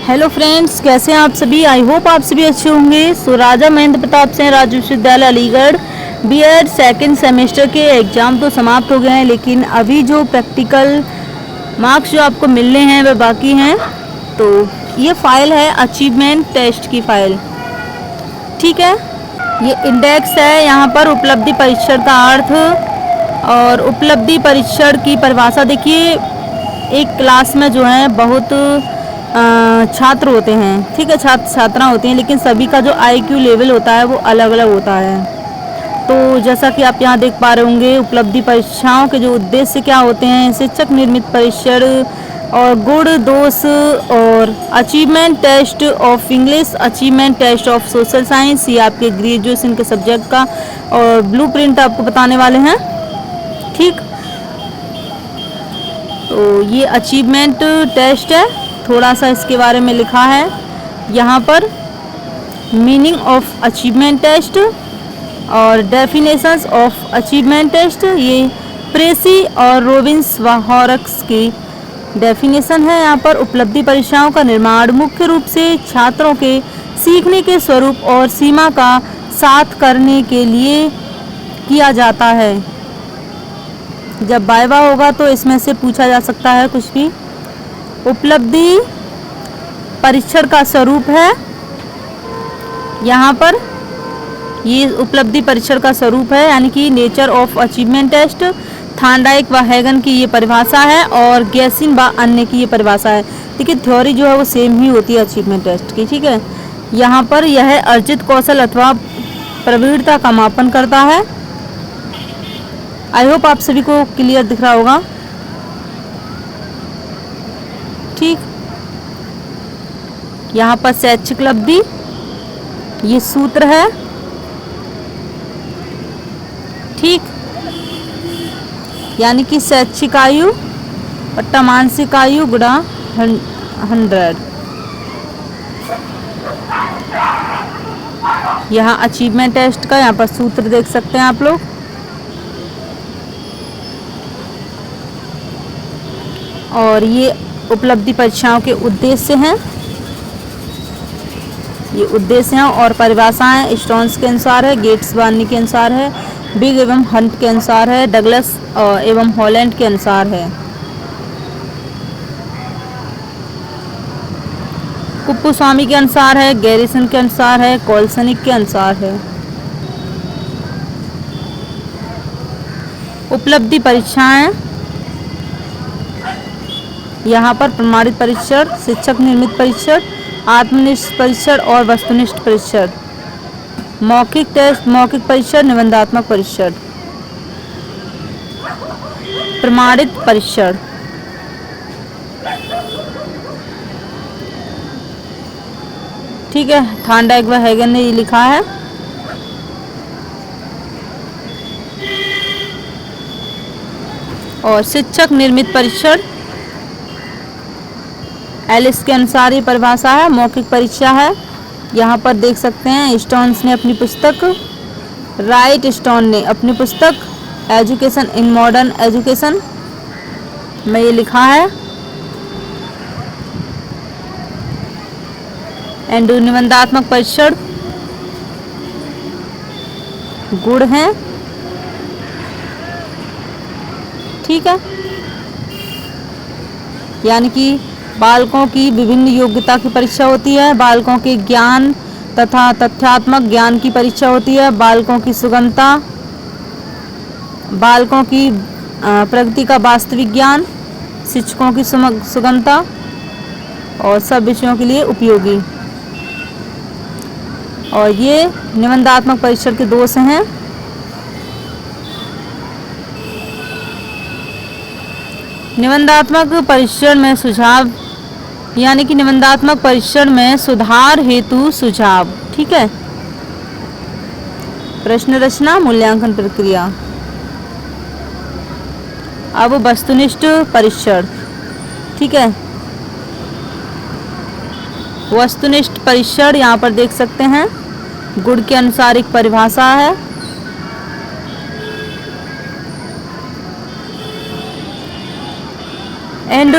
Hello friends, कैसे हैं आप सभी। आई होप आप सभी अच्छे होंगे। सो राजा महेंद्र प्रताप सिंह राज्य विश्वविद्यालय अलीगढ़ बीएड सेकेंड सेमेस्टर के एग्ज़ाम तो समाप्त हो गए हैं, लेकिन अभी जो प्रैक्टिकल मार्क्स जो आपको मिलने हैं वह बाकी हैं। तो ये फाइल है अचीवमेंट टेस्ट की फाइल, ठीक है। ये इंडेक्स है, यहाँ पर उपलब्धि परीक्षण का अर्थ और उपलब्धि परीक्षण की परिभाषा देखिए। एक क्लास में जो है बहुत छात्र होते हैं, ठीक है, छात्र छात्रा होती हैं, लेकिन सभी का जो आईक्यू लेवल होता है वो अलग अलग होता है। तो जैसा कि आप यहाँ देख पा रहे होंगे, उपलब्धि परीक्षाओं के जो उद्देश्य क्या होते हैं, शिक्षक निर्मित परीक्षण और गुण दोष और achievement test of English, achievement test of social science, ये आपके ग्रेजुएशन के सब्जेक्ट का और ब्लूप्रिंट आपको बताने वाले हैं, ठीक। तो ये अचीवमेंट टेस्ट है, थोड़ा सा इसके बारे में लिखा है यहाँ पर। मीनिंग ऑफ अचीवमेंट टेस्ट और डेफिनेशंस ऑफ अचीवमेंट टेस्ट, ये प्रेसी और रोबिन्स व हॉरक्स की डेफिनेशन है। यहाँ पर उपलब्धि परीक्षाओं का निर्माण मुख्य रूप से छात्रों के सीखने के स्वरूप और सीमा का साथ करने के लिए किया जाता है। जब वाइवा होगा तो इसमें से पूछा जा सकता है कुछ भी। उपलब्धि परीक्षण का स्वरूप है, यहाँ पर ये उपलब्धि परीक्षण का स्वरूप है, यानी कि nature of achievement test. Thorndike व हैगन की ये परिभाषा है और गैसिन व अन्य की ये परिभाषा है। देखिए थ्योरी जो है वो सेम ही होती है अचीवमेंट टेस्ट की, ठीक है। यहाँ पर यह अर्जित कौशल अथवा प्रवीणता का मापन करता है। आई होप आप सभी को क्लियर दिख रहा होगा, ठीक। यहाँ पर शैक्षिक उपलब्धि ये सूत्र है, ठीक, यानी कि शैक्षिक आयु बट्टा मानसिक आयु गुणा 100। यहाँ अचीवमेंट टेस्ट का यहाँ पर सूत्र देख सकते हैं आप लोग। और ये उपलब्धि परीक्षाओं के उद्देश्य हैं, ये उद्देश्य हैं और परिभाषाएं स्टोन्स के अनुसार है, गेट्स बार्नी के अनुसार है, बिग एवं हंट के अनुसार है, डगलस एवं हॉलैंड के अनुसार है, कुप्पुस्वामी के अनुसार है, गैरिसन के अनुसार है, कोल्सनिक के अनुसार है। उपलब्धि परीक्षाएं यहाँ पर प्रमाणित परीक्षण, शिक्षक निर्मित परीक्षण, आत्मनिष्ठ परीक्षण और वस्तुनिष्ठ परीक्षण, मौखिक टेस्ट, मौखिक परीक्षण, निबंधात्मक परीक्षण, प्रमाणित परीक्षण। ठीक है, थांडाइक व हैगन ने ये लिखा है। और शिक्षक निर्मित परीक्षण एलिस के अनुसार ये परिभाषा है, मौखिक परीक्षा है। यहाँ पर देख सकते हैं स्टोन्स ने अपनी पुस्तक, राइट स्टोन ने अपनी पुस्तक एजुकेशन इन मॉडर्न एजुकेशन में ये लिखा है। एंड निबंधात्मक परीक्षण गुण है, ठीक है, यानी कि बालकों की विभिन्न योग्यता की परीक्षा होती है, बालकों के ज्ञान तथा तथ्यात्मक ज्ञान की परीक्षा होती है, बालकों की सुगमता, बालकों की प्रगति का वास्तविक ज्ञान, शिक्षकों की सुगमता और सब विषयों के लिए उपयोगी। और ये निबंधात्मक परीक्षण के दोष हैं। निबंधात्मक परीक्षण में सुझाव, यानी कि निबंधात्मक परीक्षण में सुधार हेतु सुझाव, ठीक है। प्रश्न रचना, मूल्यांकन प्रक्रिया। अब वस्तुनिष्ठ परीक्षण, ठीक है। वस्तुनिष्ठ परीक्षण यहाँ पर देख सकते हैं, गुण के अनुसार एक परिभाषा है। एंड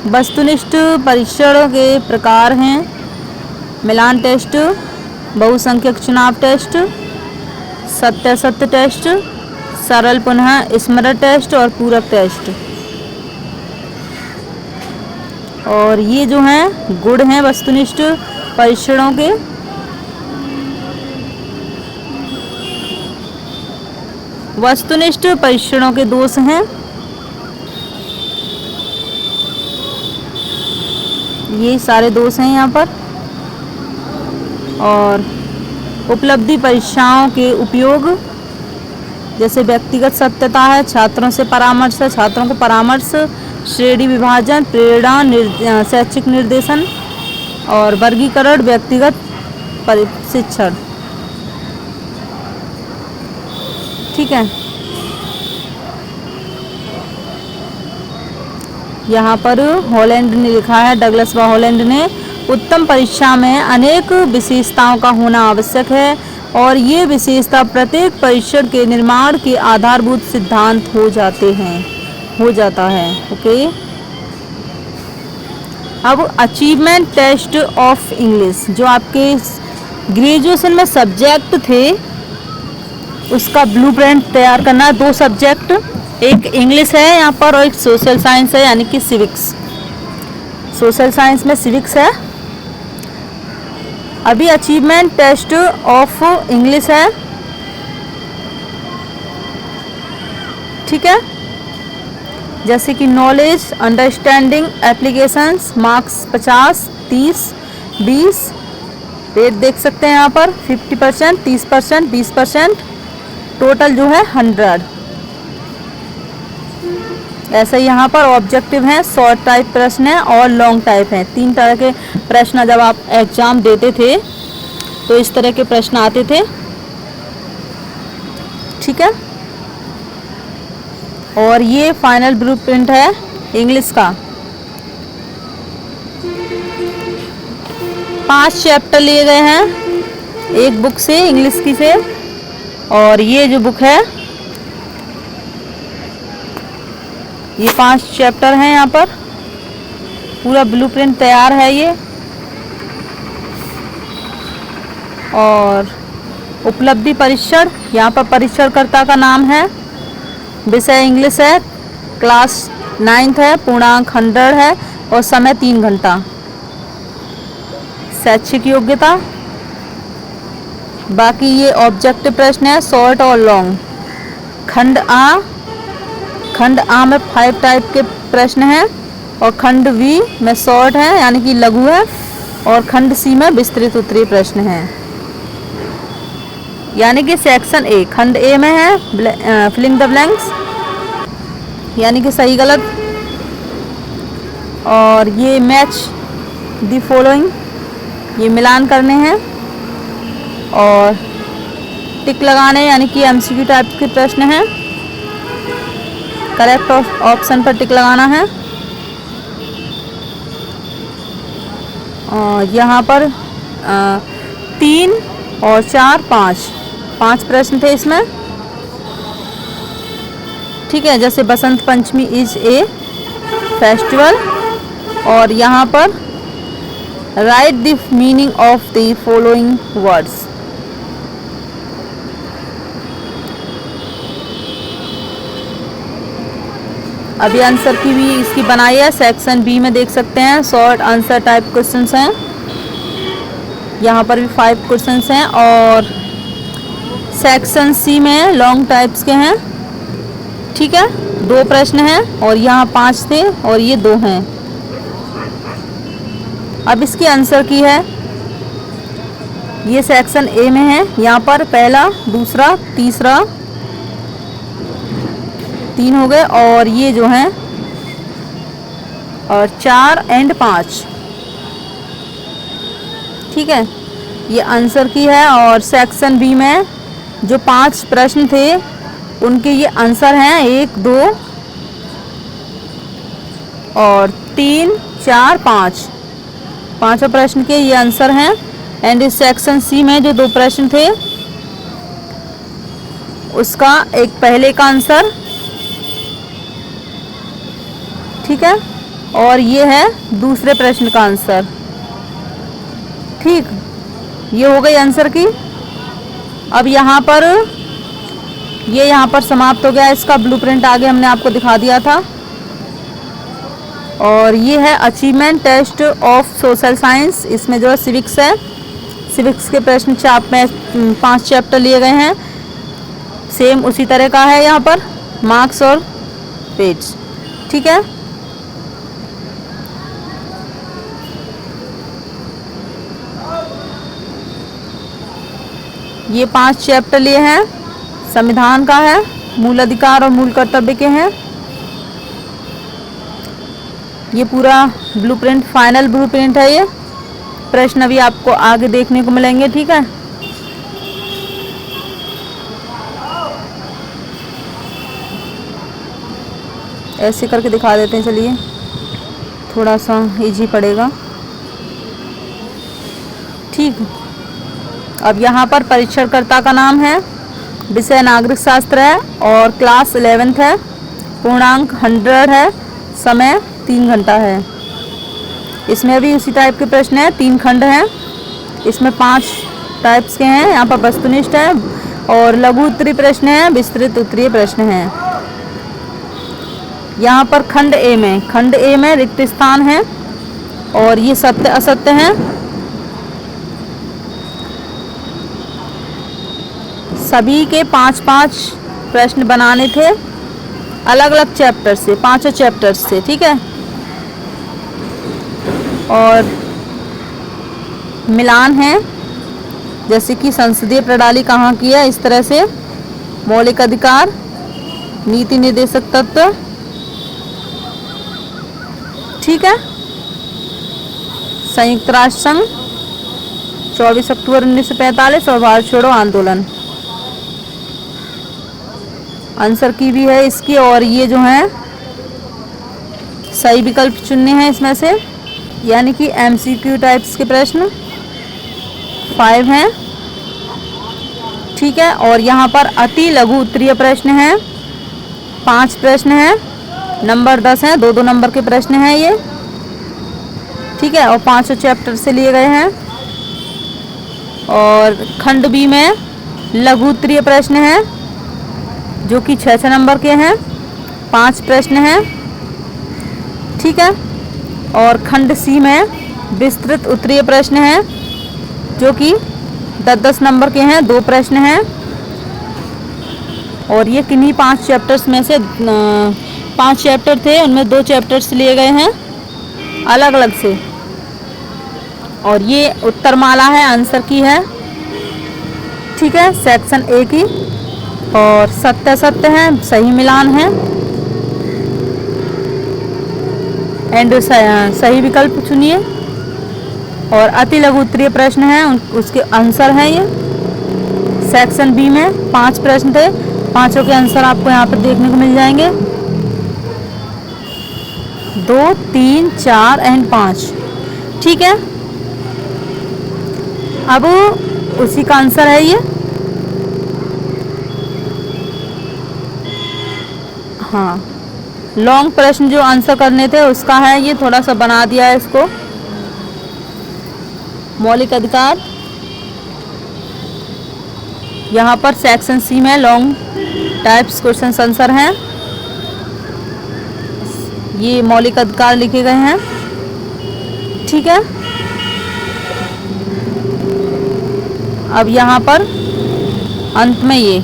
वस्तुनिष्ठ परीक्षण के प्रकार हैं मिलान टेस्ट, बहुसंख्यक चुनाव टेस्ट, सत्यासत्य टेस्ट, सरल पुनः स्मरण टेस्ट और पूरक टेस्ट। और ये जो हैं गुण हैं वस्तुनिष्ठ परीक्षणों के। वस्तुनिष्ठ परीक्षणों के दोष हैं ये सारे दोष हैं यहाँ पर। और उपलब्धि परीक्षाओं के उपयोग जैसे व्यक्तिगत सत्यता है, छात्रों से परामर्श है, छात्रों को परामर्श, श्रेणी विभाजन, प्रेरणा, शैक्षिक निर्देशन और वर्गीकरण, व्यक्तिगत प्रशिक्षण। ठीक है, यहाँ पर हॉलैंड ने लिखा है, डगलस व हॉलैंड ने, उत्तम परीक्षा में अनेक विशेषताओं का होना आवश्यक है और ये विशेषता प्रत्येक परीक्षण के निर्माण के आधारभूत सिद्धांत हो जाता है। ओके, अब अचीवमेंट टेस्ट ऑफ इंग्लिश जो आपके ग्रेजुएशन में सब्जेक्ट थे उसका ब्लूप्रिंट तैयार करना है। 2 सब्जेक्ट, एक इंग्लिश है यहाँ पर और एक सोशल साइंस है यानी कि सिविक्स। सोशल साइंस में सिविक्स है। अभी अचीवमेंट टेस्ट ऑफ इंग्लिश है। ठीक है, जैसे कि knowledge, understanding, applications, marks 50, 30, 20, rate देख सकते हैं यहाँ पर 50%, 30%, 20%, टोटल जो है 100। ऐसे ही यहाँ पर ऑब्जेक्टिव हैं, शॉर्ट टाइप प्रश्न है और लॉन्ग टाइप हैं। 3 तरह के प्रश्न जब आप एग्जाम देते थे तो इस तरह के प्रश्न आते थे। ठीक है, और ये फाइनल ब्लूप्रिंट है इंग्लिश का। 5 चैप्टर लिए गए हैं एक बुक से, इंग्लिश की से। और ये जो बुक है ये 5 चैप्टर हैं। यहाँ पर पूरा ब्लूप्रिंट तैयार है ये। और उपलब्धि परीक्षण, यहाँ पर परीक्षणकर्ता का नाम है, विषय इंग्लिश है, क्लास 9th है, पूर्णांक 100 है और समय 3 घंटा। शैक्षिक योग्यता, बाकी ये ऑब्जेक्टिव प्रश्न है, शॉर्ट और लॉन्ग। खंड आ में 5 टाइप के प्रश्न हैं और खंड बी में शॉर्ट है यानी कि लघु है और खंड सी में विस्तृत उत्तरीय प्रश्न हैं। यानी कि सेक्शन ए, खंड ए में है फिलिंग द ब्लैंक्स यानी कि सही गलत। और ये मैच द फॉलोइंग, ये मिलान करने हैं और टिक लगाने यानी कि एमसीक्यू टाइप के प्रश्न हैं। करेक्ट ऑप्शन पर टिक लगाना है। यहाँ पर 3 और 4, 5 प्रश्न थे इसमें। ठीक है, जैसे Basant Panchami is a festival. और यहाँ पर right the meaning of the following words. अभी आंसर की भी इसकी बनाई है, सेक्शन बी में देख सकते हैं, शॉर्ट आंसर टाइप क्वेश्चंस हैं। यहाँ पर भी 5 क्वेश्चंस हैं और सेक्शन सी में लॉन्ग टाइप्स के हैं। ठीक है, 2 प्रश्न हैं और यहाँ 5 थे और ये 2 हैं। अब इसकी आंसर की है, ये सेक्शन ए में है। यहाँ पर पहला, दूसरा, तीसरा, 3 हो गए और ये जो हैं और 4 और 5। ठीक है, ये आंसर की है। और सेक्शन बी में जो 5 प्रश्न थे उनके ये आंसर हैं 1, 2 और 3, 4, 5। 5 प्रश्न के ये आंसर हैं। एंड इस सेक्शन सी में जो 2 प्रश्न थे उसका एक पहले का आंसर। ठीक है, और ये है दूसरे प्रश्न का आंसर। ठीक, ये हो गई आंसर की। अब यहाँ पर ये यहाँ पर समाप्त हो गया, इसका ब्लूप्रिंट आगे हमने आपको दिखा दिया था। और ये है achievement test of social science, इसमें जो है सिविक्स है, सिविक्स के प्रश्न में 5 चैप्टर लिए गए हैं। सेम उसी तरह का है यहाँ पर मार्क्स और पेज। ठीक है, ये 5 चैप्टर लिए हैं, संविधान का है, मूल अधिकार और मूल कर्तव्य के हैं। ये पूरा ब्लूप्रिंट फाइनल ब्लूप्रिंट है। ये प्रश्न अभी आपको आगे देखने को मिलेंगे। ठीक है, ऐसे करके दिखा देते हैं, चलिए थोड़ा सा इजी पड़ेगा। ठीक, अब यहाँ पर परीक्षणकर्ता का नाम है, विषय नागरिक शास्त्र है और क्लास 11th है, पूर्णांक 100 है, समय 3 घंटा है। इसमें भी उसी टाइप के प्रश्न हैं, 3 खंड हैं, इसमें 5 टाइप्स के हैं। यहाँ पर वस्तुनिष्ठ है और लघु उत्तरीय प्रश्न है, विस्तृत उत्तरीय प्रश्न है। यहाँ पर खंड ए में रिक्त स्थान है और ये सत्य असत्य है। सभी के 5-5 प्रश्न बनाने थे, अलग अलग चैप्टर से, 5 चैप्टर से। ठीक है, और मिलान है, जैसे कि संसदीय प्रणाली कहाँ की है, इस तरह से मौलिक अधिकार, नीति निर्देशक तत्व। ठीक है, संयुक्त राष्ट्र संघ, 24 अक्टूबर 1945 और भारत छोड़ो आंदोलन। आंसर की भी है इसकी, और ये जो है सही विकल्प चुनने हैं इसमें से, यानी कि MCQ टाइप्स के प्रश्न 5 हैं। ठीक है, और यहाँ पर अति लघु उत्तरीय प्रश्न हैं, 5 प्रश्न हैं, नंबर 10 हैं, 2-2 नंबर के प्रश्न हैं ये। ठीक है, और 5 चैप्टर से लिए गए हैं। और खंड बी में लघु उत्तरीय प्रश्न हैं जो कि 6-6 नंबर के हैं, 5 प्रश्न हैं। ठीक है, और खंड सी में विस्तृत उत्तरीय प्रश्न हैं जो कि 10-10 नंबर के हैं, 2 प्रश्न हैं। और ये किन्हीं 5 चैप्टर्स में से 5 चैप्टर थे, उनमें 2 चैप्टर्स लिए गए हैं अलग अलग से। और ये उत्तरमाला है, आंसर की है। ठीक है, सेक्शन ए की, और सत्य असत्य है, सही मिलान है, एंड सही विकल्प चुनिए। और अति लघु उत्तरीय प्रश्न है, उसके आंसर हैं ये। सेक्शन बी में 5 प्रश्न थे, 5 के आंसर आपको यहाँ पर देखने को मिल जाएंगे, 2, 3, 4 एंड 5। ठीक है, अब उसी का आंसर है ये। हाँ, लॉन्ग प्रश्न जो आंसर करने थे उसका है ये, थोड़ा सा बना दिया है इसको। मौलिक अधिकार, यहाँ पर सेक्शन सी में लॉन्ग टाइप्स क्वेश्चन आंसर हैं, ये मौलिक अधिकार लिखे गए हैं। ठीक है, अब यहाँ पर अंत में ये